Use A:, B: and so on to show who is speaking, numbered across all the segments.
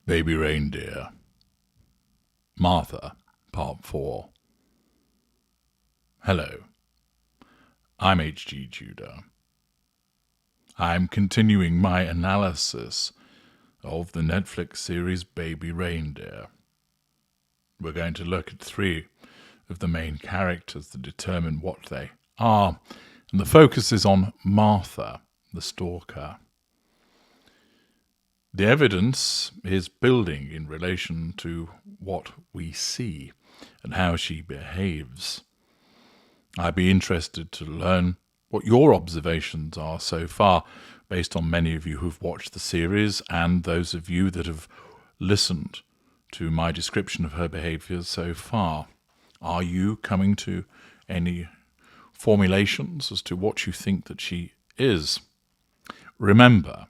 A: Baby Reindeer. Martha, Part 4. Hello, I'm H.G. Tudor. I'm continuing my analysis of the Netflix series Baby Reindeer. We're going to look at 3 of the main characters that determine what they are, and the focus is on Martha, the stalker. The evidence is building in relation to what we see and how she behaves. I'd be interested to learn what your observations are so far, based on many of you who've watched the series and those of you that have listened to my description of her behaviour so far. Are you coming to any formulations as to what you think that she is? Remember,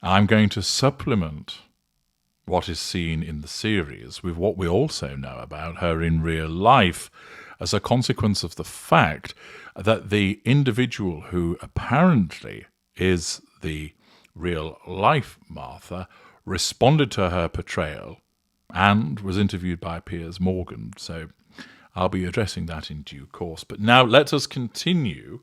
A: I'm going to supplement what is seen in the series with what we also know about her in real life, as a consequence of the fact that the individual who apparently is the real life Martha responded to her portrayal and was interviewed by Piers Morgan. So I'll be addressing that in due course. But now let us continue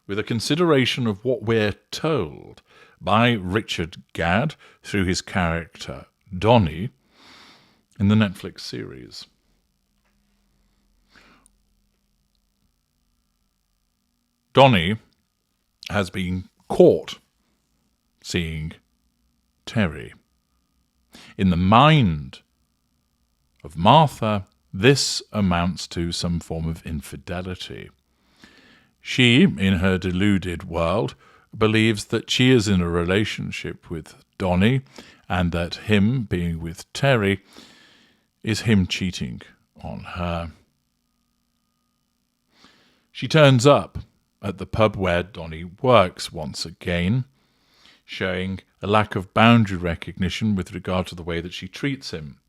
A: with a consideration of what we're told by Richard Gadd through his character Donnie in the Netflix series. Donnie has been caught seeing Terry. In the mind of Martha, this amounts to some form of infidelity. She, in her deluded world, believes that she is in a relationship with Donnie and that him being with Terry is him cheating on her. She turns up at the pub where Donnie works once again, showing a lack of boundary recognition with regard to the way that she treats him.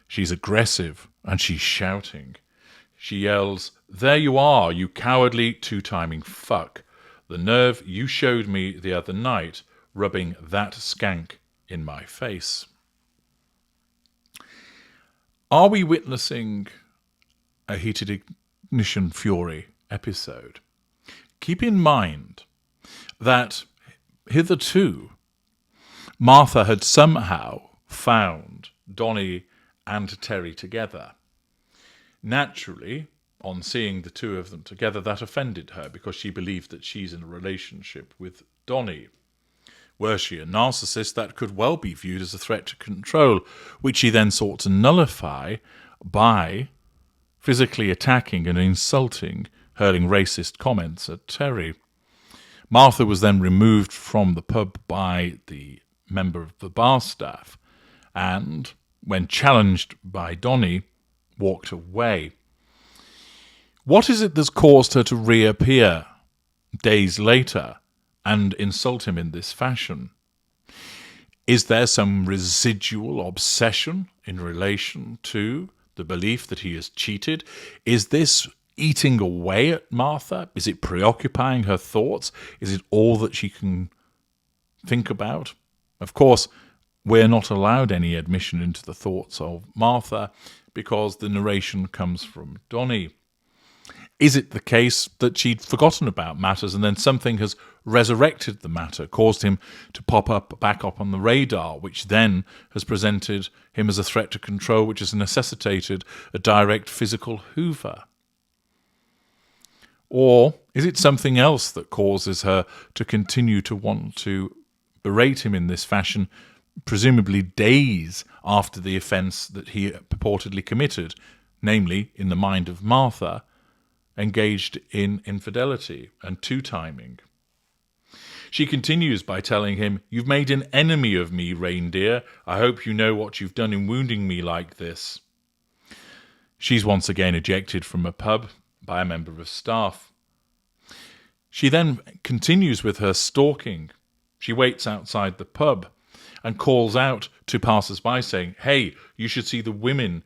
A: She's aggressive and she's shouting. She yells, "There you are, you cowardly two-timing fuck. The nerve you showed me the other night, rubbing that skank in my face." Are we witnessing a heated ignition fury episode? Keep in mind that hitherto Martha had somehow found Donnie and Terry together. Naturally, on seeing the two of them together, that offended her because she believed that she's in a relationship with Donnie. Were she a narcissist, that could well be viewed as a threat to control, which she then sought to nullify by physically attacking and insulting, hurling racist comments at Terry. Martha was then removed from the pub by the member of the bar staff and, when challenged by Donnie, walked away. What is it that's caused her to reappear days later and insult him in this fashion? Is there some residual obsession in relation to the belief that he has cheated? Is this eating away at Martha? Is it preoccupying her thoughts? Is it all that she can think about? Of course, we're not allowed any admission into the thoughts of Martha because the narration comes from Donnie. Is it the case that she'd forgotten about matters and then something has resurrected the matter, caused him to back up on the radar, which then has presented him as a threat to control, which has necessitated a direct physical hoover? Or is it something else that causes her to continue to want to berate him in this fashion, presumably days after the offence that he purportedly committed, namely, in the mind of Martha, engaged in infidelity and two-timing? She continues by telling him, "You've made an enemy of me, Reindeer. I hope you know what you've done in wounding me like this." She's once again ejected from a pub by a member of staff. She then continues with her stalking. She waits outside the pub and calls out to passers-by saying, "Hey, you should see the woman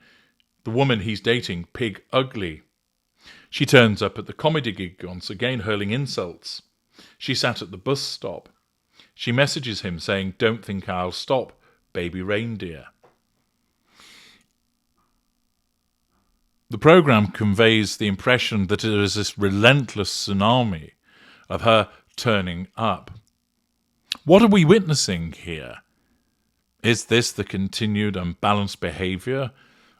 A: he's dating, Pig Ugly." She turns up at the comedy gig once again, hurling insults. She sat at the bus stop. She messages him saying, "Don't think I'll stop. baby reindeer. The program conveys the impression that there is this relentless tsunami of her turning up. What are we witnessing here? Is this the continued unbalanced behavior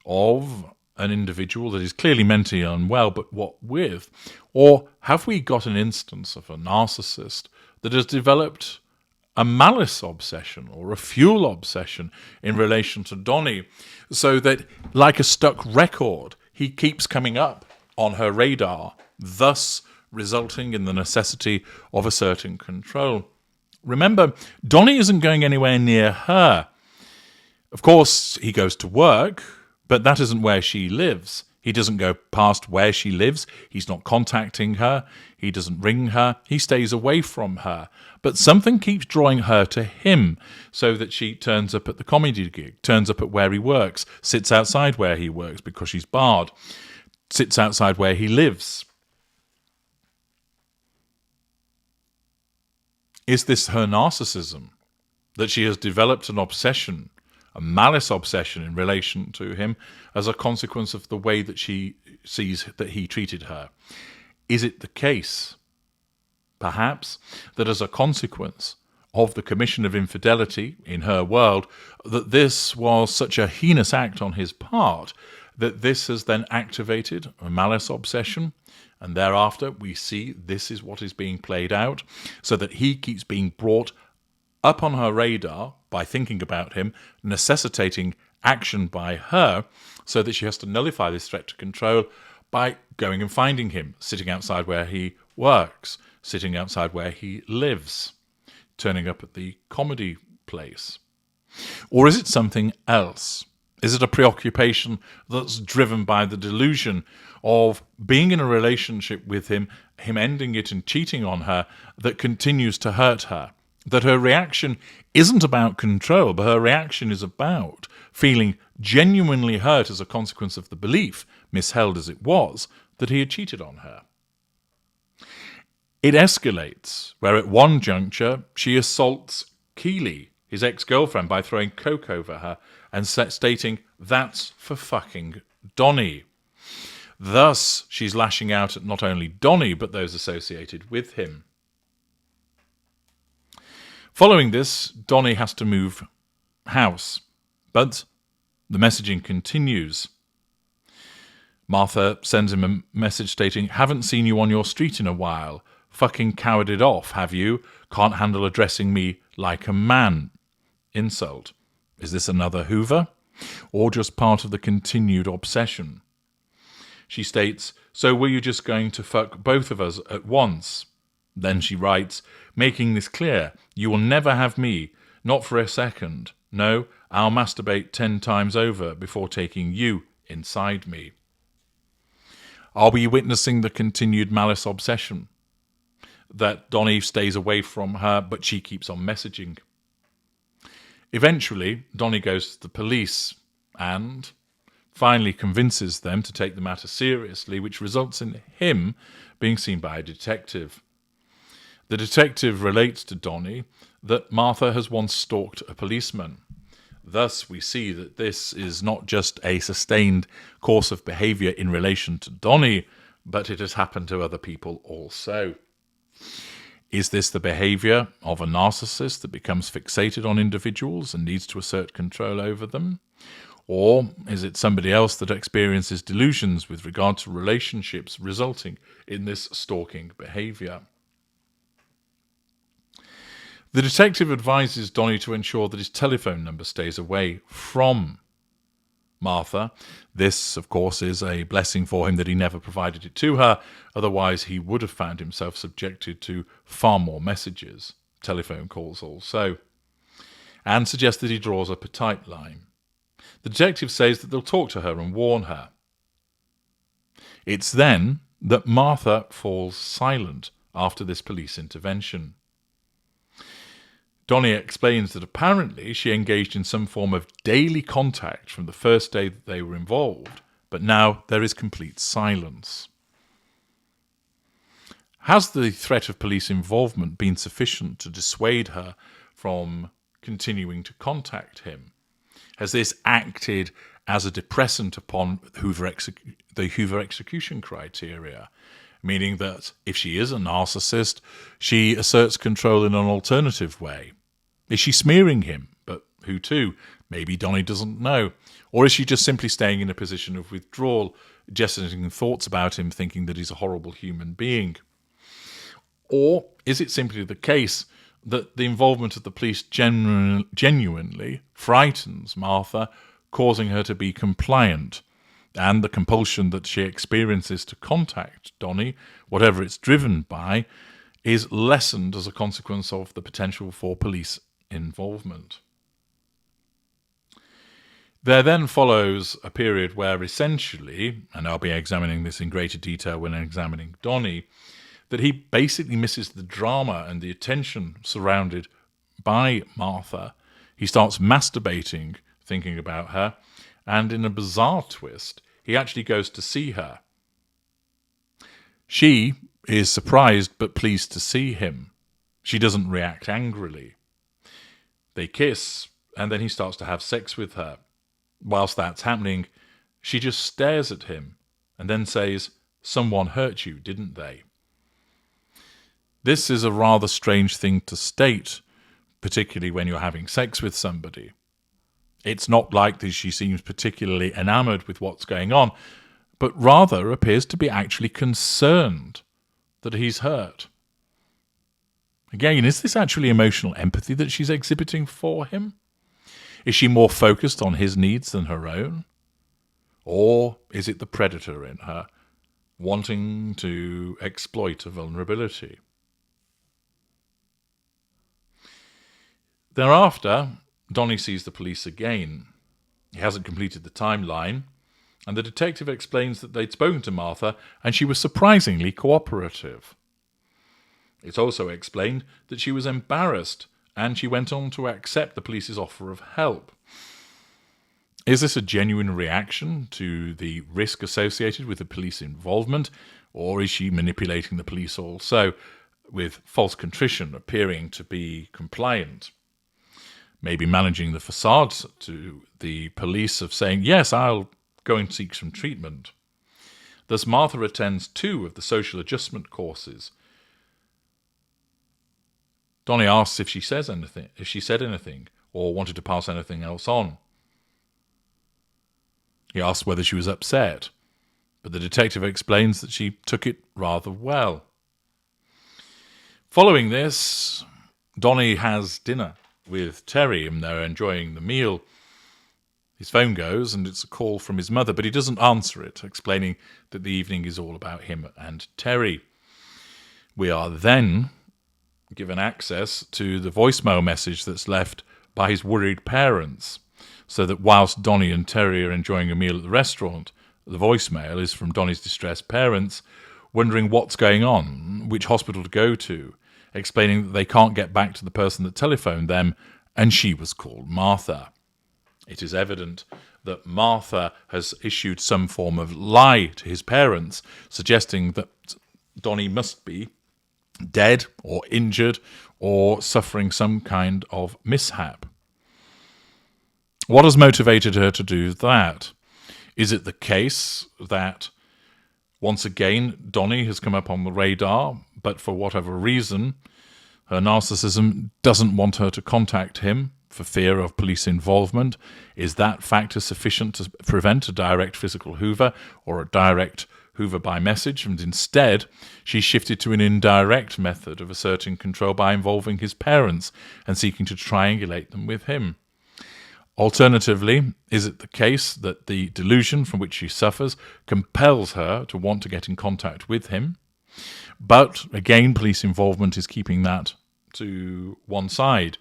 A: of an individual that is clearly mentally unwell, but what with? Or have we got an instance of a narcissist that has developed a malice obsession or a fuel obsession in relation to Donnie, so that, like a stuck record, he keeps coming up on her radar, thus resulting in the necessity of asserting control? Remember, Donnie isn't going anywhere near her. Of course, he goes to work, but that isn't where she lives. He doesn't go past where she lives. He's not contacting her. He doesn't ring her. He stays away from her. But something keeps drawing her to him, so that she turns up at the comedy gig, turns up at where he works, sits outside where he works because she's barred, sits outside where he lives. Is this her narcissism? That she has developed an obsession, a malice obsession in relation to him as a consequence of the way that she sees that he treated her? Is it the case, perhaps, that as a consequence of the commission of infidelity in her world, that this was such a heinous act on his part, that this has then activated a malice obsession, and thereafter we see this is what is being played out, so that he keeps being brought up on her radar by thinking about him, necessitating action by her, so that she has to nullify this threat to control by going and finding him, sitting outside where he works, sitting outside where he lives, turning up at the comedy place? Or is it something else? Is it a preoccupation that's driven by the delusion of being in a relationship with him ending it and cheating on her, that continues to hurt her? That her reaction isn't about control, but her reaction is about feeling genuinely hurt as a consequence of the belief, misheld as it was, that he had cheated on her. It escalates, where at one juncture she assaults Keely, his ex-girlfriend, by throwing coke over her and stating, "That's for fucking Donnie." Thus, she's lashing out at not only Donnie, but those associated with him. Following this, Donnie has to move house, but the messaging continues. Martha sends him a message stating, "Haven't seen you on your street in a while. Fucking cowered it off, have you? Can't handle addressing me like a man." Insult. Is this another Hoover? Or just part of the continued obsession? She states, "So were you just going to fuck both of us at once?" Then she writes, making this clear, "You will never have me, not for a second. No, I'll masturbate 10 times over before taking you inside me." Are we witnessing the continued malice obsession? That Donnie stays away from her, but she keeps on messaging. Eventually, Donnie goes to the police and finally convinces them to take the matter seriously, which results in him being seen by a detective. The detective relates to Donnie that Martha has once stalked a policeman. Thus, we see that this is not just a sustained course of behaviour in relation to Donnie, but it has happened to other people also. Is this the behaviour of a narcissist that becomes fixated on individuals and needs to assert control over them? Or is it somebody else that experiences delusions with regard to relationships resulting in this stalking behaviour? The detective advises Donnie to ensure that his telephone number stays away from Martha. This, of course, is a blessing for him that he never provided it to her. Otherwise, he would have found himself subjected to far more messages, telephone calls also, and suggests that he draws up a tight line. The detective says that they'll talk to her and warn her. It's then that Martha falls silent after this police intervention. Donnie explains that apparently she engaged in some form of daily contact from the first day that they were involved, but now there is complete silence. Has the threat of police involvement been sufficient to dissuade her from continuing to contact him? Has this acted as a depressant upon the Hoover execution criteria? Meaning that if she is a narcissist, she asserts control in an alternative way. Is she smearing him? But who to? Maybe Donnie doesn't know. Or is she just simply staying in a position of withdrawal, gesting thoughts about him, thinking that he's a horrible human being? Or is it simply the case that the involvement of the police genuinely frightens Martha, causing her to be compliant, and the compulsion that she experiences to contact Donnie, whatever it's driven by, is lessened as a consequence of the potential for police involvement? There then follows a period where essentially, and I'll be examining this in greater detail when examining Donnie, that he basically misses the drama and the attention surrounded by Martha. He starts masturbating, thinking about her, and in a bizarre twist, he actually goes to see her. She is surprised but pleased to see him. She doesn't react angrily. They kiss, and then he starts to have sex with her. Whilst that's happening, she just stares at him and then says, "Someone hurt you, didn't they?" This is a rather strange thing to state, particularly when you're having sex with somebody. It's not like that she seems particularly enamoured with what's going on, but rather appears to be actually concerned that he's hurt. Again, is this actually emotional empathy that she's exhibiting for him? Is she more focused on his needs than her own? Or is it the predator in her, wanting to exploit a vulnerability? Thereafter, Donnie sees the police again. He hasn't completed the timeline, and the detective explains that they'd spoken to Martha and she was surprisingly cooperative. It's also explained that she was embarrassed and she went on to accept the police's offer of help. Is this a genuine reaction to the risk associated with the police involvement, or is she manipulating the police also with false contrition, appearing to be compliant? Maybe managing the facade to the police of saying, "Yes, I'll go and seek some treatment." Thus, Martha attends 2 of the social adjustment courses. Donnie asks if she said anything, or wanted to pass anything else on. He asks whether she was upset, but the detective explains that she took it rather well. Following this, Donnie has dinner with Terry, and they're enjoying the meal. His phone goes, and it's a call from his mother, but he doesn't answer it, explaining that the evening is all about him and Terry. We are then given access to the voicemail message that's left by his worried parents, so that whilst Donnie and Terry are enjoying a meal at the restaurant, the voicemail is from Donnie's distressed parents, wondering what's going on, which hospital to go to, explaining that they can't get back to the person that telephoned them, and she was called Martha. It is evident that Martha has issued some form of lie to his parents, suggesting that Donnie must be dead or injured or suffering some kind of mishap. What has motivated her to do that? Is it the case that once again Donnie has come up on the radar, but for whatever reason her narcissism doesn't want her to contact him for fear of police involvement? Is that factor sufficient to prevent a direct physical hoover or a direct hoover by message, and instead she shifted to an indirect method of asserting control by involving his parents and seeking to triangulate them with him? Alternatively, is it the case that the delusion from which she suffers compels her to want to get in contact with him? But again, police involvement is keeping that to one side.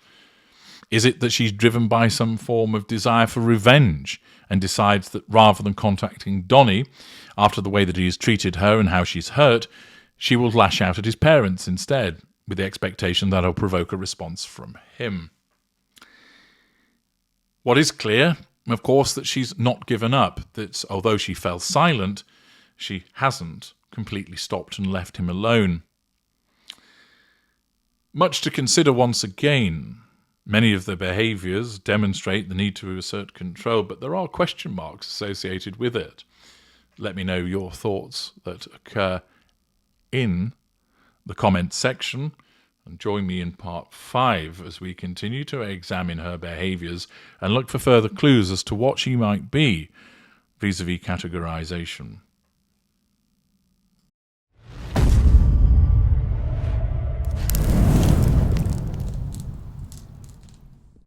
A: Is it that she's driven by some form of desire for revenge and decides that rather than contacting Donnie after the way that he has treated her and how she's hurt, she will lash out at his parents instead, with the expectation that it'll provoke a response from him? What is clear, of course, that she's not given up, that although she fell silent, she hasn't completely stopped and left him alone. Much to consider once again. Many of the behaviours demonstrate the need to assert control, but there are question marks associated with it. Let me know your thoughts that occur in the comments section, and join me in part 5 as we continue to examine her behaviours and look for further clues as to what she might be vis-a-vis categorization.